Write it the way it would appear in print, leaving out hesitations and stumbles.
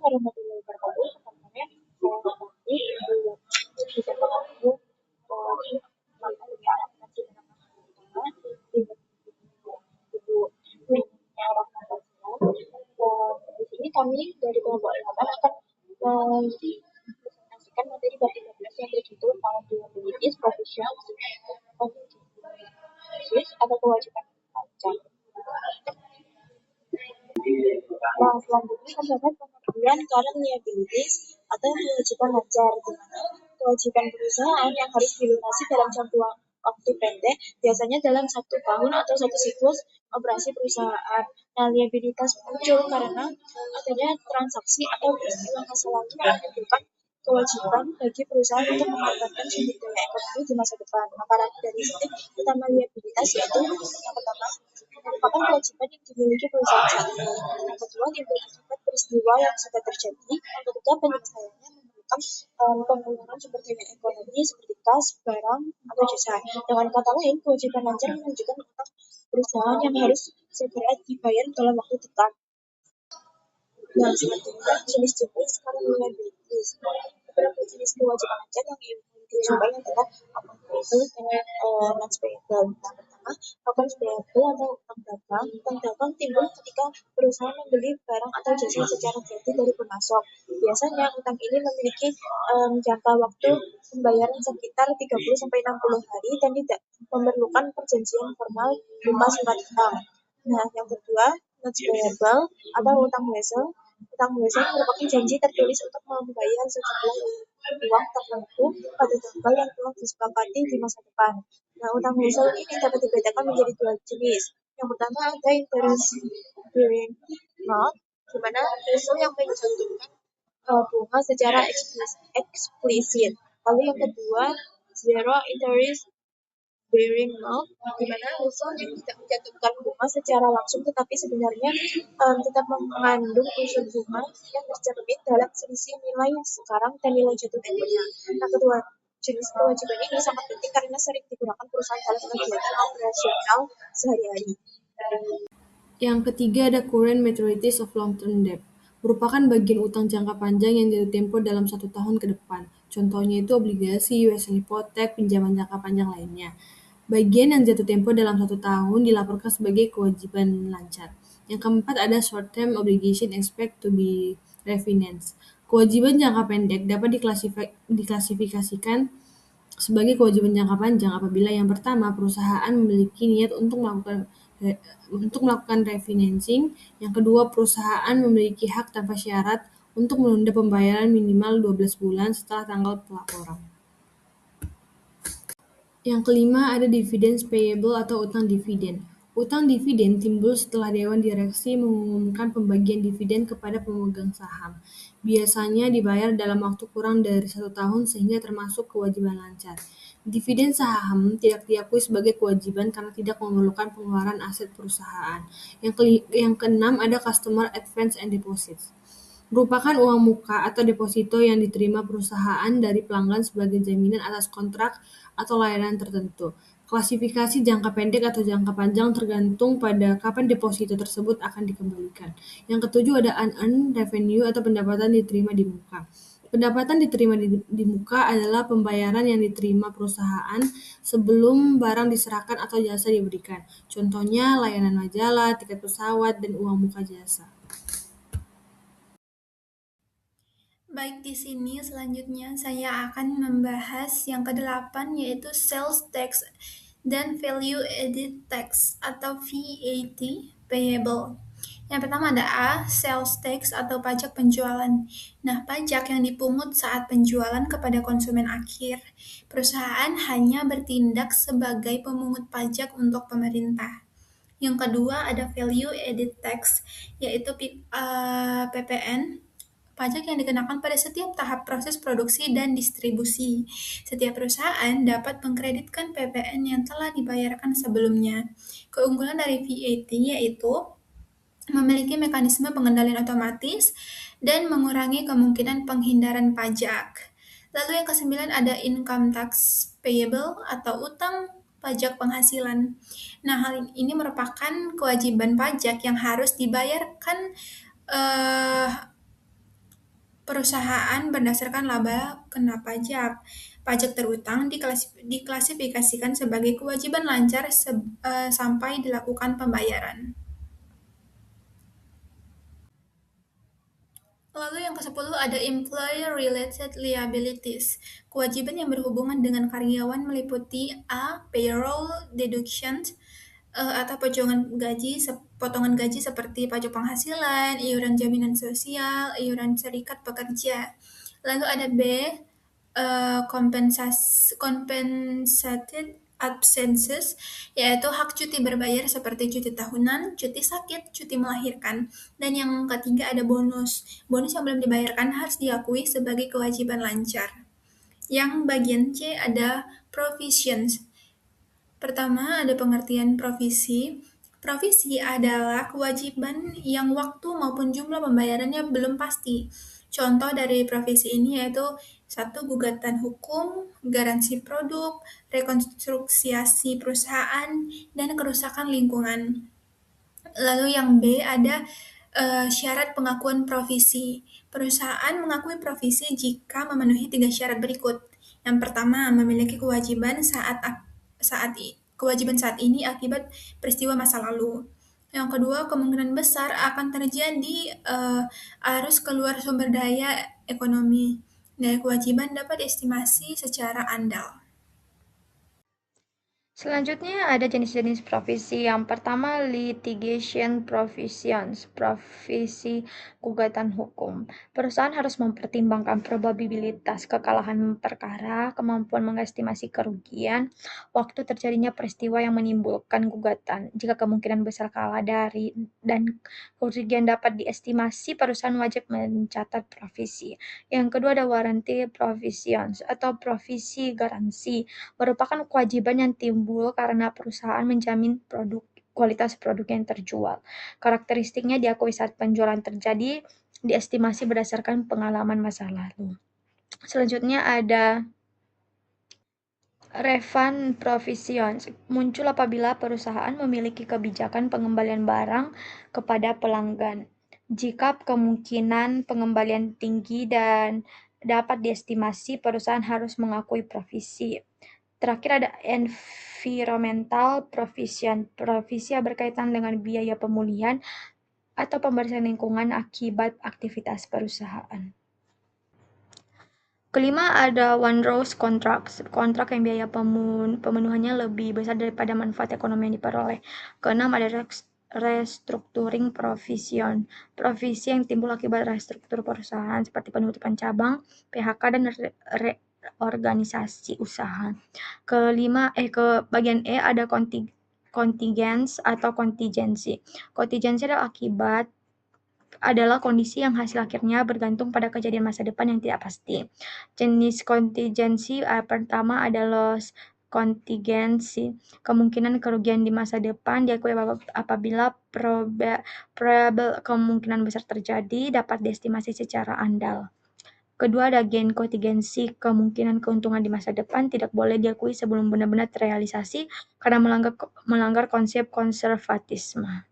warahmatullahi wabarakatuh. Pertanyaannya saya Fatih, Ibu bisa mengaku Ibu di sini kami dari kelompok 8 akan mempresentasikan materi bab 13 yang berjudul Accountability Professional atau kewajiban pajak. Nah, selanjutnya terdapat pengertian current liabilities atau kewajiban wajar, di mana kewajiban perusahaan yang harus dilunasi dalam jangka waktu pendek, biasanya dalam 1 tahun atau 1 siklus operasi perusahaan. Nah, liabilitas muncul karena adanya transaksi atau peristiwa masa lalu yang menimbulkan kewajiban bagi perusahaan untuk mengorbankan sumber daya ekonomi di masa depan. Nah, karakteristik utama liabilitas yaitu yang pertama, merupakan kewajiban yang dimiliki perusahaan saat ini. Yang kedua, timbul akibat peristiwa yang sudah terjadi. Yang ketiga, penyelesaiannya memerlukan pengeluaran sumber daya ekonomi seperti kas, barang, atau jasa. Dengan kata lain, kewajiban lancar menunjukkan utang perusahaan yang harus segera dibayar dalam waktu dekat. Nah, selanjutnya jenis-jenis current liabilities. Beberapa jenis kewajiban lancar yang dijumpai adalah accounts payable dan notes payable. Nah, pertama, accounts payable atau utang dagang. Utang dagang timbul ketika perusahaan membeli barang atau jasa secara gratis dari pemasok. Biasanya utang ini memiliki jangka waktu pembayaran sekitar 30-60 hari dan tidak memerlukan perjanjian formal berupa surat utang. Nah, yang kedua, notes payable atau utang wesel. Utang wesel merupakan janji tertulis untuk membayar sejumlah uang tertentu pada tanggal yang telah disepakati di masa depan. Nah, utang wesel ini dapat dibedakan menjadi 2 jenis. Yang pertama ada interest bearing note, di mana wesel yang mencantumkan bunga secara eksplisit. Lalu yang kedua, zero interest bearing note, di mana unsur yang tidak mencantumkan bunga secara langsung tetapi sebenarnya tetap mengandung unsur bunga yang tercermin dalam selisih nilai sekarang dan nilai jatuh temponya. Nah, kedua jenis kewajiban ini sangat penting karena sering digunakan perusahaan dalam kegiatan operasional sehari-hari. Yang ketiga ada current maturities of long-term debt, merupakan bagian utang jangka panjang yang jatuh tempo dalam 1 tahun ke depan. Contohnya itu obligasi, US hipotek, pinjaman jangka panjang lainnya. Bagian yang jatuh tempo dalam 1 tahun dilaporkan sebagai kewajiban lancar. Yang keempat ada short-term obligation expect to be refinanced. Kewajiban jangka pendek dapat diklasifikasikan sebagai kewajiban jangka panjang apabila yang pertama, perusahaan memiliki niat untuk melakukan refinancing. Yang kedua, perusahaan memiliki hak tanpa syarat untuk menunda pembayaran minimal 12 bulan setelah tanggal pelaporan. Yang kelima ada dividends payable atau utang dividen. Utang dividen timbul setelah Dewan Direksi mengumumkan pembagian dividen kepada pemegang saham. Biasanya dibayar dalam waktu kurang dari 1 tahun sehingga termasuk kewajiban lancar. Dividen saham tidak diakui sebagai kewajiban karena tidak memerlukan pengeluaran aset perusahaan. Yang keenam ada customer advance and deposits. Merupakan uang muka atau deposito yang diterima perusahaan dari pelanggan sebagai jaminan atas kontrak atau layanan tertentu. Klasifikasi jangka pendek atau jangka panjang tergantung pada kapan deposito tersebut akan dikembalikan. Yang ketujuh ada unearned revenue atau pendapatan diterima di muka. Pendapatan diterima di muka adalah pembayaran yang diterima perusahaan sebelum barang diserahkan atau jasa diberikan. Contohnya layanan majalah, tiket pesawat, dan uang muka jasa. Baik, di sini selanjutnya saya akan membahas yang ke-8 yaitu Sales Tax dan Value Added Tax atau VAT payable. Yang pertama ada A, Sales Tax atau pajak penjualan. Nah, pajak yang dipungut saat penjualan kepada konsumen akhir. Perusahaan hanya bertindak sebagai pemungut pajak untuk pemerintah. Yang kedua ada Value Added Tax, yaitu PPN. Pajak yang dikenakan pada setiap tahap proses produksi dan distribusi. Setiap perusahaan dapat mengkreditkan PPN yang telah dibayarkan sebelumnya. Keunggulan dari VAT yaitu memiliki mekanisme pengendalian otomatis dan mengurangi kemungkinan penghindaran pajak. Lalu yang ke-9 ada income tax payable atau utang pajak penghasilan. Nah, hal ini merupakan kewajiban pajak yang harus dibayarkan perusahaan berdasarkan laba kena pajak. Pajak terutang diklasifikasikan sebagai kewajiban lancar sampai dilakukan pembayaran. Lalu yang ke-10 ada employer related liabilities. Kewajiban yang berhubungan dengan karyawan meliputi A. Payroll deductions atau potongan gaji seperti pajak penghasilan, iuran jaminan sosial, iuran serikat pekerja. Lalu ada B. Compensated absences, yaitu hak cuti berbayar seperti cuti tahunan, cuti sakit, cuti melahirkan. Dan yang ketiga ada bonus. Bonus yang belum dibayarkan harus diakui sebagai kewajiban lancar. Yang bagian C ada provisions. Pertama ada pengertian provisi. Provisi adalah kewajiban yang waktu maupun jumlah pembayarannya belum pasti. Contoh dari provisi ini yaitu 1. Gugatan hukum, garansi produk, rekonstruksiasi perusahaan, dan kerusakan lingkungan. Lalu yang B ada syarat pengakuan provisi. Perusahaan mengakui provisi jika memenuhi 3 syarat berikut. Yang pertama, memiliki kewajiban saat ini akibat peristiwa masa lalu. Yang kedua, kemungkinan besar akan terjadi arus keluar sumber daya ekonomi. Dan kewajiban dapat diestimasi secara andal. Selanjutnya ada jenis-jenis provisi. Yang pertama litigation provisions, provisi gugatan hukum. Perusahaan harus mempertimbangkan probabilitas kekalahan perkara, kemampuan mengestimasi kerugian, waktu terjadinya peristiwa yang menimbulkan gugatan. Jika kemungkinan besar kalah dan kerugian dapat diestimasi, perusahaan wajib mencatat provisi. Yang kedua ada warranty provisions atau provisi garansi, merupakan kewajiban yang timbul karena perusahaan menjamin kualitas produk yang terjual. Karakteristiknya diakui saat penjualan terjadi, diestimasi berdasarkan pengalaman masa lalu. Selanjutnya ada refund provisions, muncul apabila perusahaan memiliki kebijakan pengembalian barang kepada pelanggan. Jika kemungkinan pengembalian tinggi dan dapat diestimasi, perusahaan harus mengakui provisi. Terakhir ada environmental provision, provisi yang berkaitan dengan biaya pemulihan atau pembersihan lingkungan akibat aktivitas perusahaan. Kelima ada one rose contracts, kontrak yang biaya pemenuhannya lebih besar daripada manfaat ekonomi yang diperoleh. Keenam ada restructuring provision, provisi yang timbul akibat restruktur perusahaan seperti penutupan cabang, PHK, dan organisasi usaha. Ke bagian E ada contingents atau kontingensi. Kontingensi adalah kondisi yang hasil akhirnya bergantung pada kejadian masa depan yang tidak pasti. Jenis kontingensi pertama adalah loss contingency. Kemungkinan kerugian di masa depan diakui apabila probable kemungkinan besar terjadi dapat diestimasi secara andal. Kedua ada gain contingency, kemungkinan keuntungan di masa depan tidak boleh diakui sebelum benar-benar terrealisasi karena melanggar konsep konservatisme.